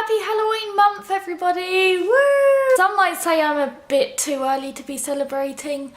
Happy Halloween month, everybody! Woo! Some might say I'm a bit too early to be celebrating,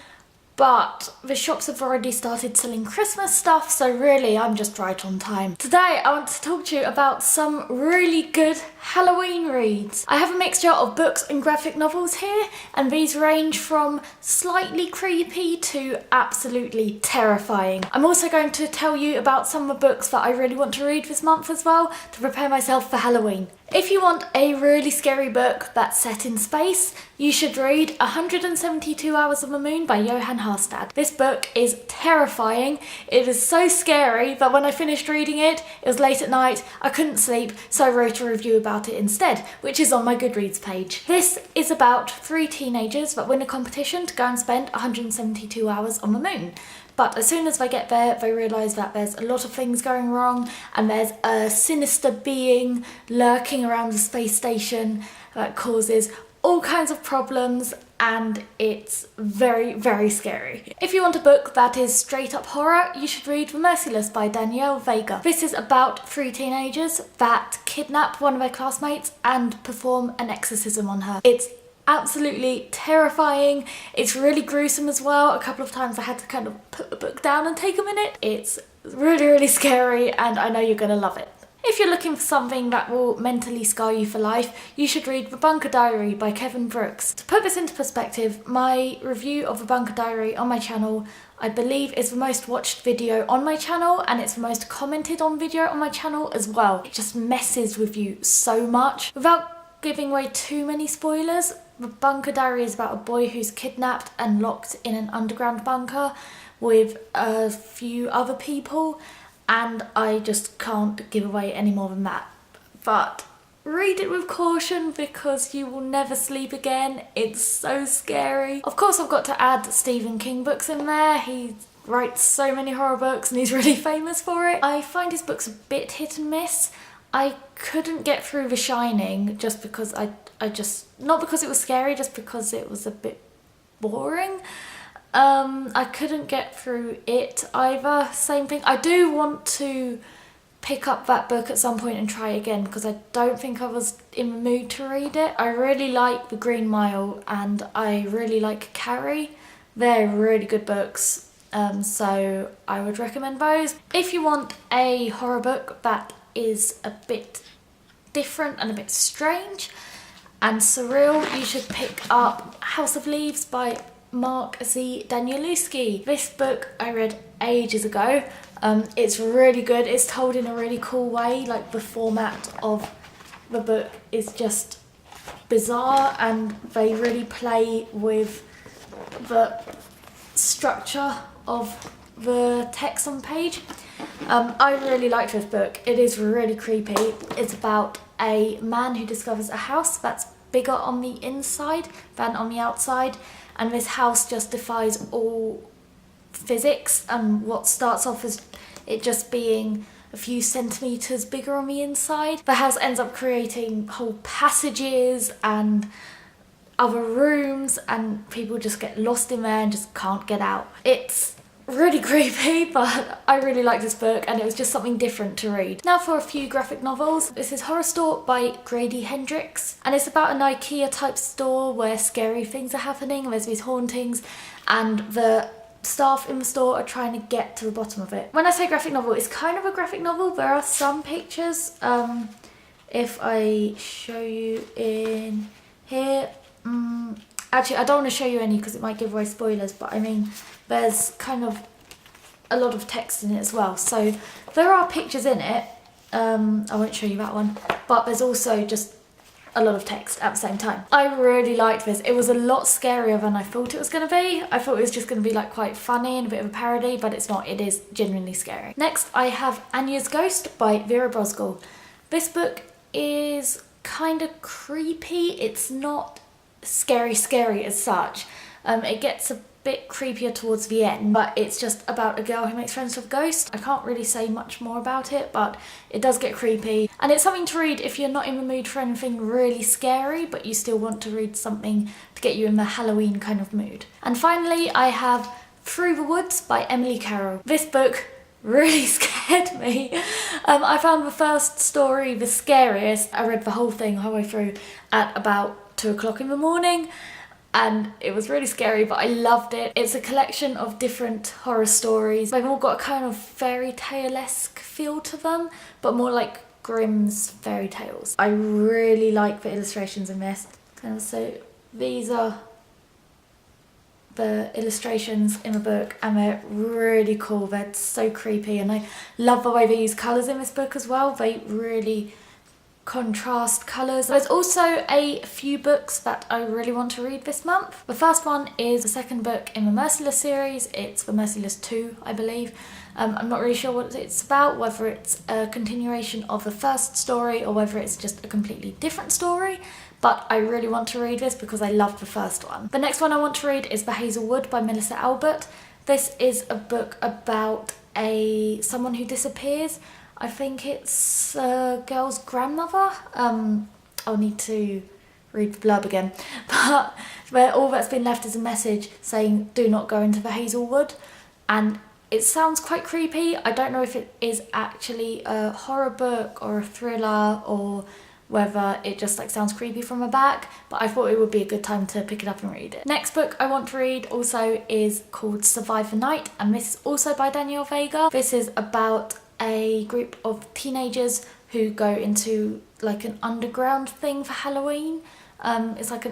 but the shops have already started selling Christmas stuff, so really I'm just right on time. Today I want to talk to you about some really good Halloween reads. I have a mixture of books and graphic novels here, and these range from slightly creepy to absolutely terrifying. I'm also going to tell you about some of the books that I really want to read this month as well, to prepare myself for Halloween. If you want a really scary book that's set in space, you should read 172 Hours of the Moon by Johann Harstad. This book is terrifying. It is so scary that when I finished reading it, it was late at night, I couldn't sleep, so I wrote a review about it instead, which is on my Goodreads page. This is about 3 teenagers that win a competition to go and spend 172 hours on the moon. But as soon as they get there, they realise that there's a lot of things going wrong, and there's a sinister being lurking around the space station that causes all kinds of problems, and it's very, very scary. If you want a book that is straight up horror, you should read Merciless by Danielle Vega. This is about 3 teenagers that kidnap one of their classmates and perform an exorcism on her. It's absolutely terrifying. It's really gruesome as well. A couple of times I had to kind of put the book down and take a minute. It's really, really scary, and I know you're gonna love it. If you're looking for something that will mentally scar you for life, you should read The Bunker Diary by Kevin Brooks. To put this into perspective, my review of The Bunker Diary on my channel, I believe, is the most watched video on my channel, and it's the most commented on video on my channel as well. It just messes with you so much. Without giving away too many spoilers, The Bunker Diary is about a boy who's kidnapped and locked in an underground bunker with a few other people, and I just can't give away any more than that. But read it with caution because you will never sleep again. It's so scary. Of course, I've got to add Stephen King books in there. He writes so many horror books and he's really famous for it. I find his books a bit hit and miss. I couldn't get through The Shining just because not because it was scary, just because it was a bit boring. I couldn't get through it either, same thing. I do want to pick up that book at some point and try it again because I don't think I was in the mood to read it. I really like The Green Mile and I really like Carrie. They're really good books, so I would recommend those. If you want a horror book that is a bit different and a bit strange and surreal, you should pick up House of Leaves by Mark Z. Danielewski. This book I read ages ago. It's really good. It's told in a really cool way. Like, the format of the book is just bizarre, and they really play with the structure of the text on page. I really liked this book. It is really creepy. It's about a man who discovers a house that's bigger on the inside than on the outside, and this house just defies all physics, and what starts off as it just being a few centimetres bigger on the inside, the house ends up creating whole passages and other rooms, and people just get lost in there and just can't get out. It's really creepy, but I really like this book and it was just something different to read. Now for a few graphic novels. This is Horace Talk by Grady Hendrix, and it's about an IKEA type store where scary things are happening. There's these hauntings and the staff in the store are trying to get to the bottom of it. When I say graphic novel, it's kind of a graphic novel. There are some pictures. If I show you in here, actually I don't want to show you any because it might give away spoilers, but I mean there's kind of a lot of text in it as well. So there are pictures in it. I won't show you that one, but there's also just a lot of text at the same time. I really liked this. It was a lot scarier than I thought it was going to be. I thought it was just going to be like quite funny and a bit of a parody, but it's not. It is genuinely scary. Next I have Anya's Ghost by Vera Brosgol. This book is kind of creepy. It's not scary as such. It gets a bit creepier towards the end, but it's just about a girl who makes friends with ghosts. I can't really say much more about it, but it does get creepy, and it's something to read if you're not in the mood for anything really scary but you still want to read something to get you in the Halloween kind of mood. And finally I have Through the Woods by Emily Carroll. This book really scared me. I found the first story the scariest. I read the whole thing halfway through at about 2 o'clock in the morning, and it was really scary, but I loved it. It's a collection of different horror stories. They've all got a kind of fairy tale-esque feel to them, but more like Grimm's fairy tales. I really like the illustrations in this. So these are the illustrations in the book, and they're really cool. They're so creepy, and I love the way they use colours in this book as well. They really contrast colours. There's also a few books that I really want to read this month. The first one is the second book in the Merciless series. It's the Merciless 2, I believe. I'm not really sure what it's about, whether it's a continuation of the first story or whether it's just a completely different story, but I really want to read this because I loved the first one. The next one I want to read is The Hazel Wood by Melissa Albert. This is a book about someone who disappears. I think it's a girl's grandmother. I'll need to read the blurb again. But where all that's been left is a message saying, do not go into the Hazel Wood. And it sounds quite creepy. I don't know if it is actually a horror book or a thriller, or whether it just like sounds creepy from the back, but I thought it would be a good time to pick it up and read it. Next book I want to read also is called Survive the Night, and this is also by Danielle Vega. This is about a group of teenagers who go into like an underground thing for Halloween. It's like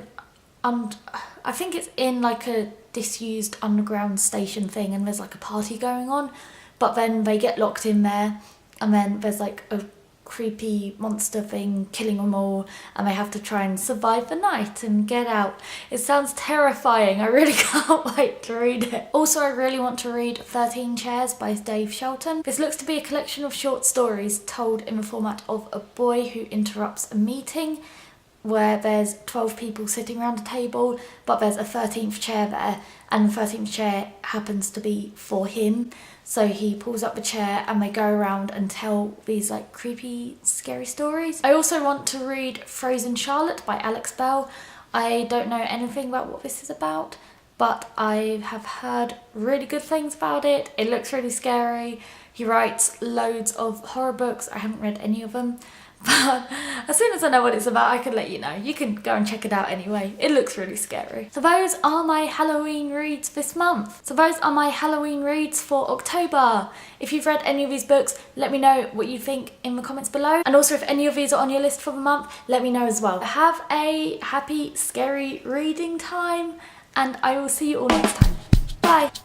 I think it's in like a disused underground station thing, and there's like a party going on, but then they get locked in there, and then there's like a creepy monster thing killing them all, and they have to try and survive the night and get out. It sounds terrifying. I really can't wait to read it. Also, I really want to read 13 Chairs by Dave Shelton. This looks to be a collection of short stories told in the format of a boy who interrupts a meeting where there's 12 people sitting around a table, but there's a 13th chair there, and the 13th chair happens to be for him. So he pulls up the chair and they go around and tell these like creepy, scary stories. I also want to read Frozen Charlotte by Alex Bell. I don't know anything about what this is about, but I have heard really good things about it. It looks really scary. He writes loads of horror books. I haven't read any of them, but as soon as I know what it's about, I can let you know. You can go and check it out anyway. It looks really scary. So those are my Halloween reads this month. So those are my Halloween reads for October. If you've read any of these books, let me know what you think in the comments below. And also if any of these are on your list for the month, let me know as well. Have a happy, scary reading time, and I will see you all next time. Bye.